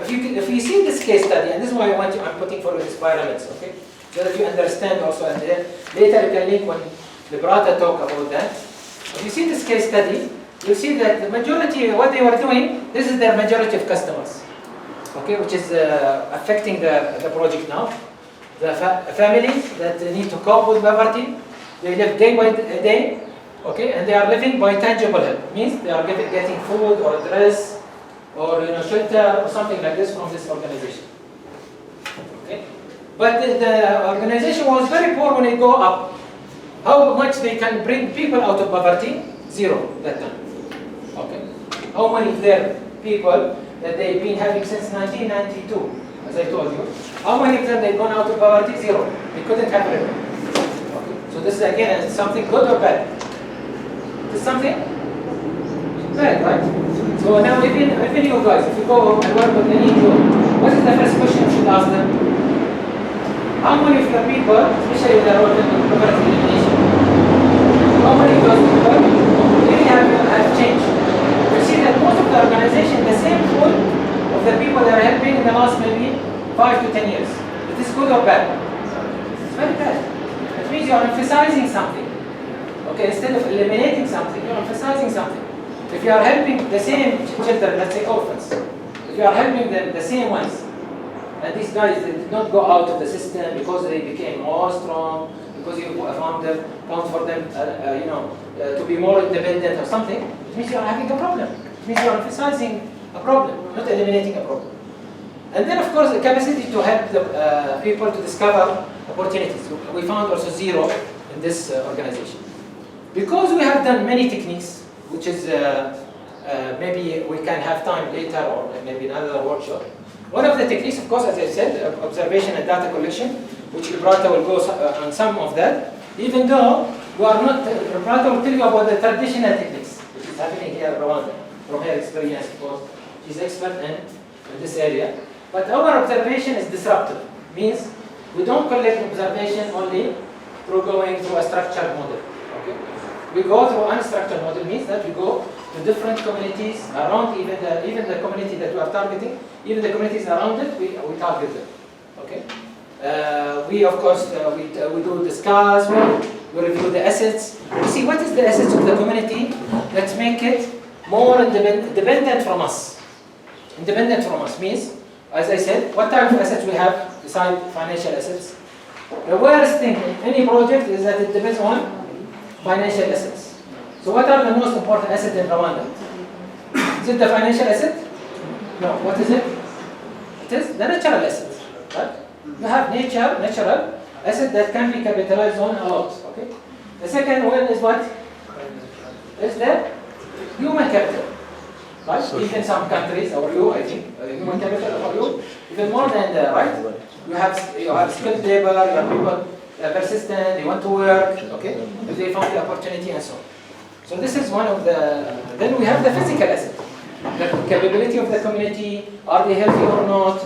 if you see this case study, and this is why I'm putting for these pyramids, okay? So that you understand also, and then later you can link when Liberata talk about that. If you see this case study, you see that the majority, what they were doing, this is their majority of customers, okay, which is affecting the project now. The families that need to cope with poverty, they live day by day, okay, and they are living by tangible help. Means they are getting food or dress or shelter or something like this from this organization. Okay, but the organization was very poor when it go up. How much they can bring people out of poverty? Zero that time. Okay, how many of their people that they've been having since 1992? As I told you, how many of them they've gone out of poverty? Zero. They couldn't have it. Okay. So this is again something good or bad? This is something bad, right? So now even you guys, if you go and work with any NGO, what is the first question you should ask them? How many of the people, especially when they're working with poverty elimination, how many of those people really have changed? You see that most of the organization, the same pool of the people that are helping in the last maybe 5 to 10 years. Is this good or bad? It's very bad. It means you are emphasizing something. Okay, instead of eliminating something, you're emphasizing something. If you are helping the same children, let's say orphans, if you are helping them, the same ones, and these guys they did not go out of the system because they became more strong, because you found for them, to be more independent or something, it means you are having a problem. It means you are emphasizing a problem, not eliminating a problem. And then, of course, the capacity to help the people to discover opportunities. We found also zero in this organization. Because we have done many techniques, which is maybe we can have time later or maybe another workshop. One of the techniques, of course, as I said, observation and data collection, which Roberta will go on some of that. Even though we are not, Roberta will tell you about the traditional techniques, which is happening here in Rwanda, from her experience, of course. She's expert in this area. But our observation is disruptive. Means we don't collect observation only through going through a structured model. Okay? We go through unstructured model, means that we go to different communities around even the community that we are targeting, even the communities around it, we target them. Okay? We of course we do discuss, we review the assets. We see what is the assets of the community that make it more independent from us. Independent from us means, as I said, what type of assets we have besides financial assets? The worst thing in any project is that it depends on financial assets. So what are the most important assets in Rwanda? Is it the financial asset? No. What is it? It is the natural assets. Right? You have natural asset that can be capitalized on a lot. Okay. The second one is what? Is the human capital. Right? So even some countries, or you, I think, human capital for you, even more than the right. You have skilled labor, you have people persistent, they want to work, okay? If they find the opportunity and so on. So this is one of the, then we have the physical asset. The capability of the community, are they healthy or not?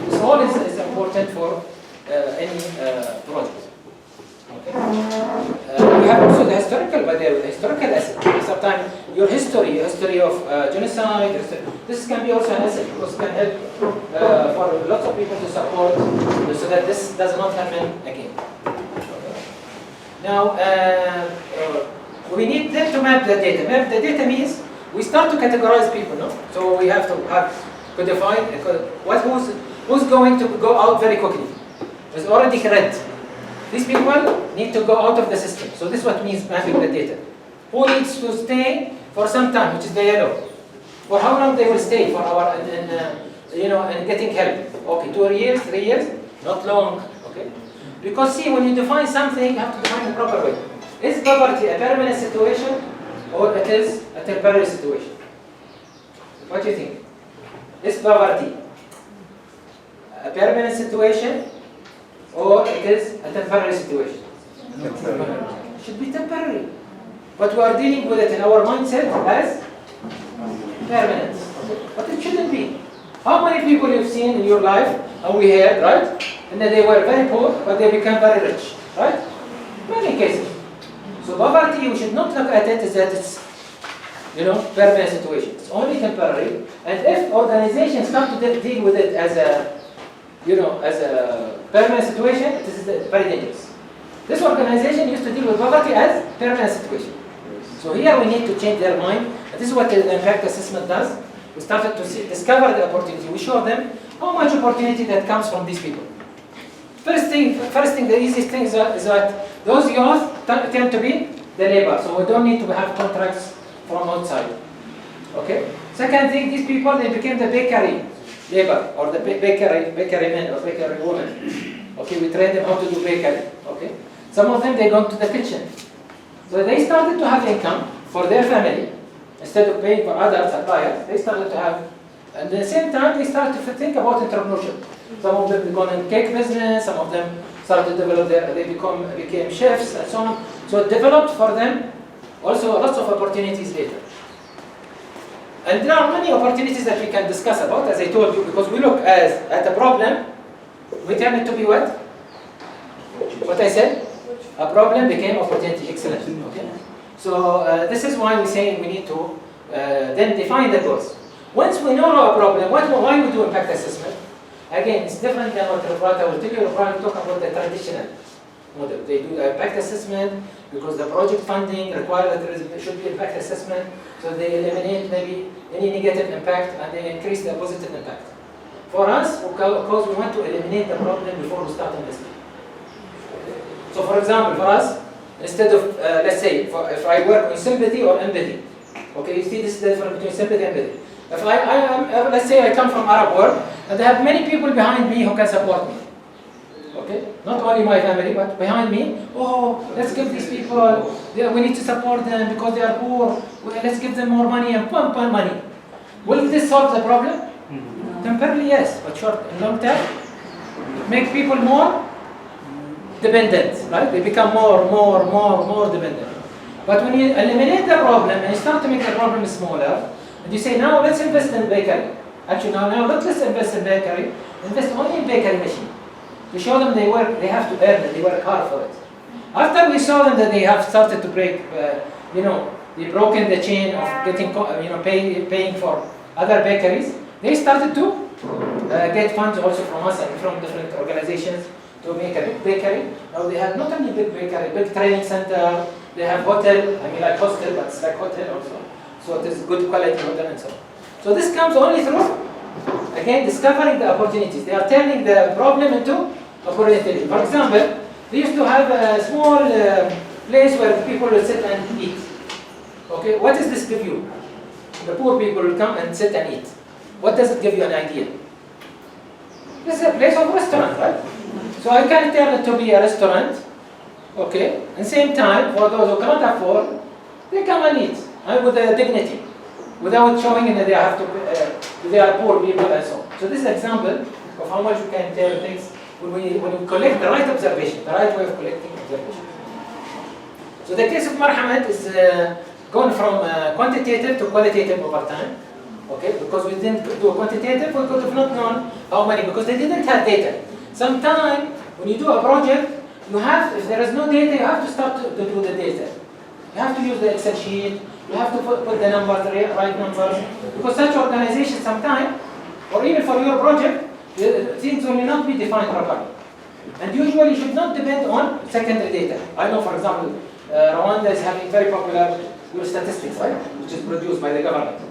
This all is important for any project. Okay. We have also the historical asset. Sometimes your history of genocide, this can be also an asset because it can help for lots of people to support so that this does not happen again. Now, we need then to map the data. Map the data means we start to categorize people, no? So we have to codify who's going to go out very quickly. It's already red. These people need to go out of the system. So this is what means mapping the data. Who needs to stay for some time, which is the yellow. For how long they will stay for our and getting help. Okay, 2 years, 3 years, not long. Okay. Because see, when you define something, you have to define it proper way. Is poverty a permanent situation or it is a temporary situation? What do you think? Is poverty a permanent situation or it is a temporary situation? It should be temporary. But we are dealing with it in our mindset as permanent. But it shouldn't be. How many people you've seen in your life, and we heard, right? And that they were very poor, but they became very rich, right? Many cases. So poverty, you should not look at it as that it's permanent situation. It's only temporary. And if organizations start to deal with it as a, as a permanent situation, it is very dangerous. This organization used to deal with poverty as permanent situation. So here we need to change their mind. And this is what the impact assessment does. We started to discover the opportunity. We show them how much opportunity that comes from these people. First thing, the easiest thing is that those youth tend to be the labor, so we don't need to have contracts from outside. Okay. Second thing, these people, they became the bakery labor, or the bakery men or bakery women. Okay, we train them how to do bakery. Okay. Some of them, they go to the kitchen. So they started to have income for their family. Instead of paying for other suppliers, they started to have, and at the same time, they started to think about entrepreneurship. Some of them gone in cake business, some of them started to develop they became chefs and so on. So it developed for them also lots of opportunities later. And there are many opportunities that we can discuss about, as I told you, because we look at a problem, we turn it to be what? What I said? A problem became opportunity. Excellent. Okay. So this is why we say we need to then define the goals. Once we know a problem, why we do impact assessment? Again, it's different than what Rwanda will tell you. Rwanda will talk about the traditional model. They do the impact assessment because the project funding requires that there should be impact assessment. So they eliminate maybe any negative impact and they increase the positive impact. For us, because we want to eliminate the problem before we start investing. So for example, for us, instead of, let's say, if I work on sympathy or empathy, okay, you see this is the difference between sympathy and empathy. If let's say I come from Arab world, and I have many people behind me who can support me. Okay? Not only my family, but behind me. Oh, let's give these people, we need to support them because they are poor. Let's give them more money and pump money. Will this solve the problem? No. Temporarily, yes, but short and long term, make people more dependent, right? They become more dependent. But when you eliminate the problem and you start to make the problem smaller, and you say, now let's invest in bakery. Actually, now let's invest in bakery. Invest only in bakery machine. We show them they have to earn it, they work hard for it. After we saw them that they have started to break, they broken the chain of getting, paying for other bakeries, they started to get funds also from us and from different organizations to make a big bakery. Now they have not only big bakery, big training center, they have hotel, like hostel, but it's like hotel also. So it is good quality hotel and so on. So this comes only through, again, discovering the opportunities. They are turning the problem into opportunity. For example, they used to have a small place where people will sit and eat. Okay, what does this give you? The poor people will come and sit and eat. What does it give you an idea? This is a place of restaurant, right? So I can turn it to be a restaurant, okay? At the same time, for those who cannot afford, they come and eat, and with dignity, without showing that they have to, they are poor people and so on. So this is an example of how much we can tell things when we collect the right observation, the right way of collecting observation. So the case of Marhamat is gone from quantitative to qualitative over time. Okay, because we didn't do a quantitative, we could have not known how many, because they didn't have data. Sometimes when you do a project, you have, if there is no data, you have to start to do the data. You have to use the Excel sheet, you have to put the numbers, the right numbers, because such organizations sometimes, or even for your project, things will not be defined properly. And usually should not depend on secondary data. I know, for example, Rwanda is having very popular statistics, right, which is produced by the government.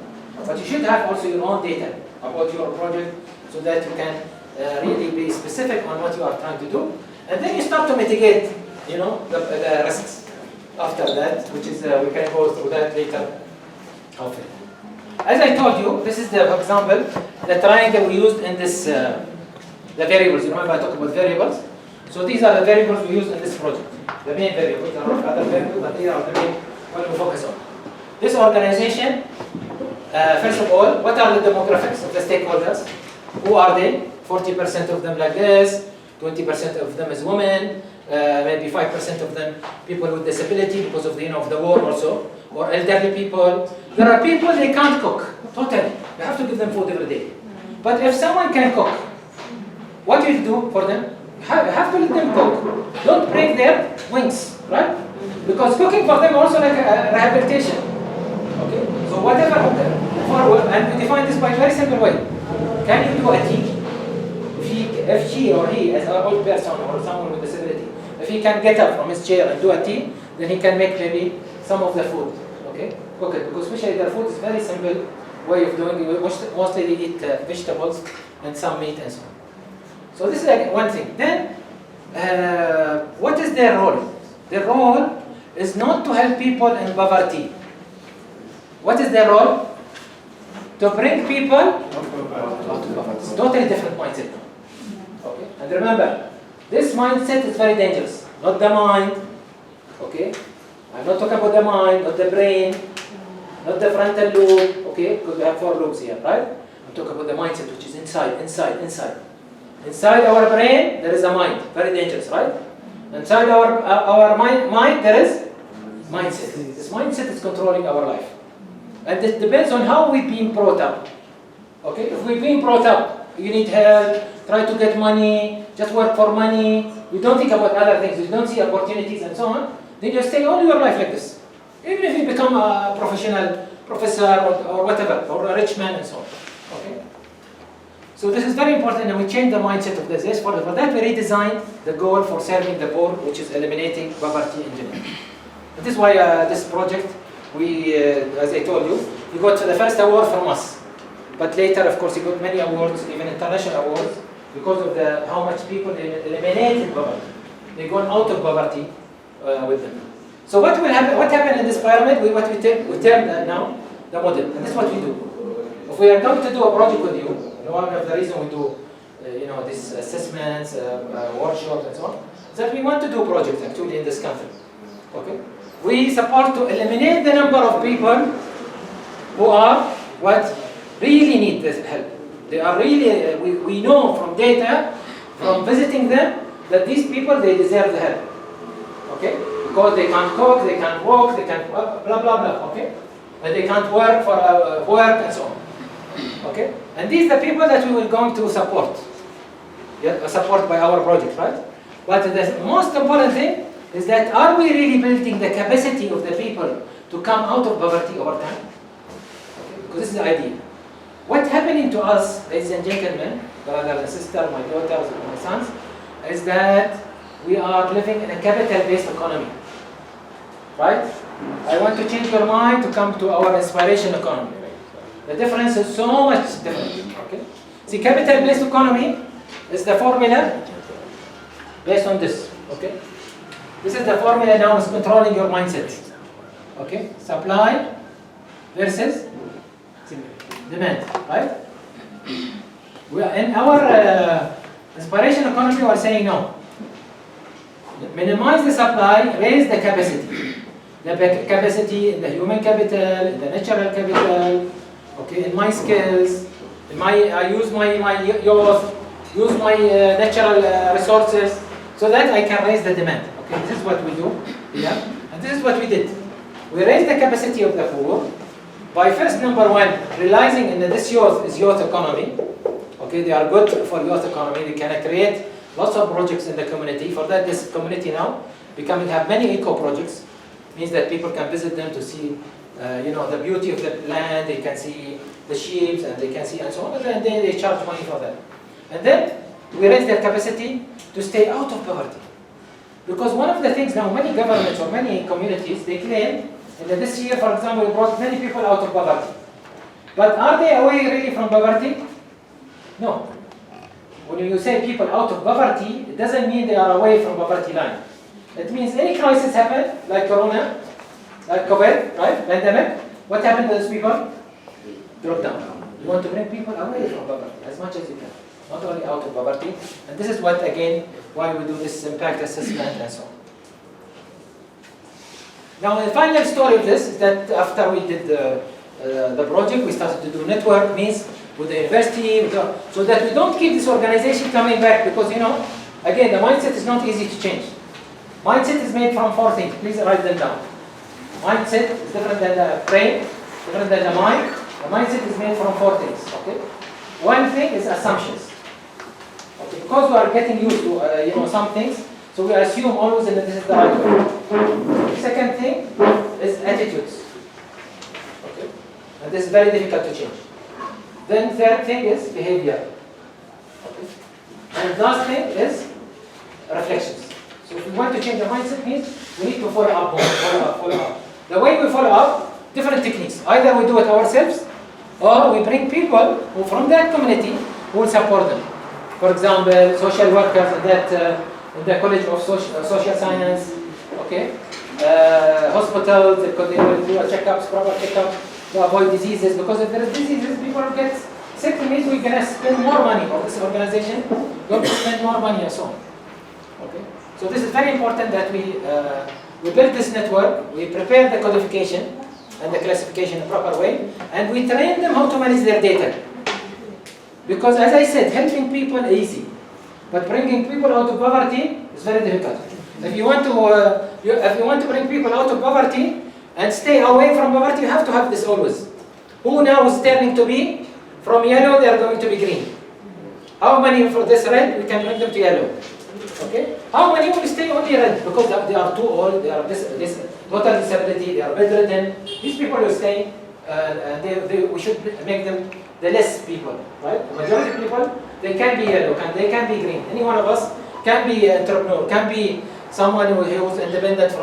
But you should have also your own data about your project so that you can really be specific on what you are trying to do. And then you start to mitigate, the risks after that, which is, we can go through that later. Okay. As I told you, this is for example, the triangle we used in this, the variables. You remember I talked about variables? So these are the variables we used in this project. The main variables. There are other variables, but these are the main ones we focus on. This organization, first of all, what are the demographics of the stakeholders? Who are they? 40% of them like this, 20% of them is women, maybe 5% of them people with disability because of the, of the war also, or elderly people. There are people they can't cook, totally. You have to give them food every day. But if someone can cook, what do you do for them? You have to let them cook. Don't break their wings, right? Because cooking for them also like a rehabilitation. Okay? So whatever, and we define this by a very simple way. Can you do a tea? If she or he, as an old person or someone with disability, if he can get up from his chair and do a tea, then he can make maybe some of the food, okay? Cook it, because especially their food is very simple way of doing it. Mostly they eat vegetables and some meat and so on. So this is like one thing. Then, what is their role? Their role is not to help people in poverty. What is their role? To bring people out of poverty. It's totally different mindset. Okay? And remember, this mindset is very dangerous. Not the mind. Okay? I'm not talking about the mind, not the brain, not the frontal lobe. Okay? Because we have 4 lobes here, right? I'm talking about the mindset, which is inside. Inside our brain, there is a mind. Very dangerous, right? Inside our mind, there is mindset. This mindset is controlling our life. And it depends on how we've been brought up. Okay? If we've been brought up, you need help, try to get money, just work for money, you don't think about other things, you don't see opportunities and so on, then you stay all your life like this. Even if you become a professional professor or whatever, or a rich man and so on. Okay? So this is very important, and we change the mindset of this. For that, we redesigned the goal for serving the poor, which is eliminating poverty in general. And this is why this project, we, as I told you, we got the first award from us. But later, of course, we got many awards, even international awards, because of how much people eliminated poverty. They gone out of poverty with them. So what will happen? What happened in this pyramid? We term now the model, and this is what we do. If we are going to do a project with you, one of the reasons we do, these assessments, workshops, and so on, is that we want to do projects actually in this country. Okay, we support to eliminate the number of people who are really need this help. They are really, we know from data, from visiting them, that these people, they deserve the help. Okay? Because they can't cook, they can't walk, they can't blah, blah, blah, okay? And they can't work for work and so on. Okay? And these are the people that we will going to support. Yeah, support by our project, right? But the most important thing is that are we really building the capacity of the people to come out of poverty over time? Okay? Because this is the idea. What's happening to us, ladies and gentlemen, brothers and sisters, my daughters and my sons, is that we are living in a capital-based economy. Right? I want to change your mind to come to our inspiration economy. The difference is so much different. Okay? See, capital-based economy is the formula based on this. Okay? This is the formula now is controlling your mindset. Okay? Supply versus demand, right? We are in our inspiration economy, we are saying no. Minimize the supply, raise the capacity. The capacity in the human capital, in the natural capital, okay, in my skills, I use my youth, use my natural resources, so that I can raise the demand. Okay, this is what we do, yeah, and this is what we did. We raised the capacity of the poor by first, number one, realizing that this youth is youth economy. Okay, they are good for youth economy. They can create lots of projects in the community. For that, this community now have many eco projects. Means that people can visit them to see, the beauty of the land. They can see the sheep and they can see and so on. And then they charge money for that. And then we raise their capacity to stay out of poverty. Because one of the things now, many governments or many communities, they claim that this year, for example, we brought many people out of poverty. But are they away really from poverty? No. When you say people out of poverty, it doesn't mean they are away from poverty line. It means any crisis happen, like Corona, like COVID, right, pandemic, what happened to those people? Drop down. You want to bring people away from poverty as much as you can. Not only out of poverty. And this is what, again, why we do this impact assessment and so on. Now, the final story of this is that after we did the project, we started to do network, means with the university, so that we don't keep this organization coming back, because, again, the mindset is not easy to change. Mindset is made from 4 things. Please write them down. Mindset is different than the brain, different than the mind. The mindset is made from 4 things. Okay. One thing is assumptions. Okay. Because we are getting used to some things, so we assume always that this is the right way. The second thing is attitudes. Okay. And this is very difficult to change. Then third thing is behavior. Okay. And last thing is reflections. So if we want to change the mindset, means we need to follow up more, follow up. The way we follow up, different techniques. Either we do it ourselves, or we bring people who from that community who will support them. For example, social workers in the College of Social Science, okay? Hospitals, they will do a checkups, proper checkups to avoid diseases, because if there is diseases, people get sick, means we're going to spend more money, or this organization going to spend more money and so on. Okay? So this is very important that we build this network, we prepare the codification and the classification in a proper way, and we train them how to manage their data. Because as I said, helping people is easy, but bringing people out of poverty is very difficult. If you want to bring people out of poverty and stay away from poverty, you have to have this always. Who now is turning to be from yellow, they are going to be green. How many for this red, we can bring them to yellow. Okay? How many will stay only red because they are too old, they are this total disability, they are bedridden. These people will stay, we should make them the less people, right? The majority of people, they can be yellow, they can be green. Any one of us can be an entrepreneur, can be someone who is independent from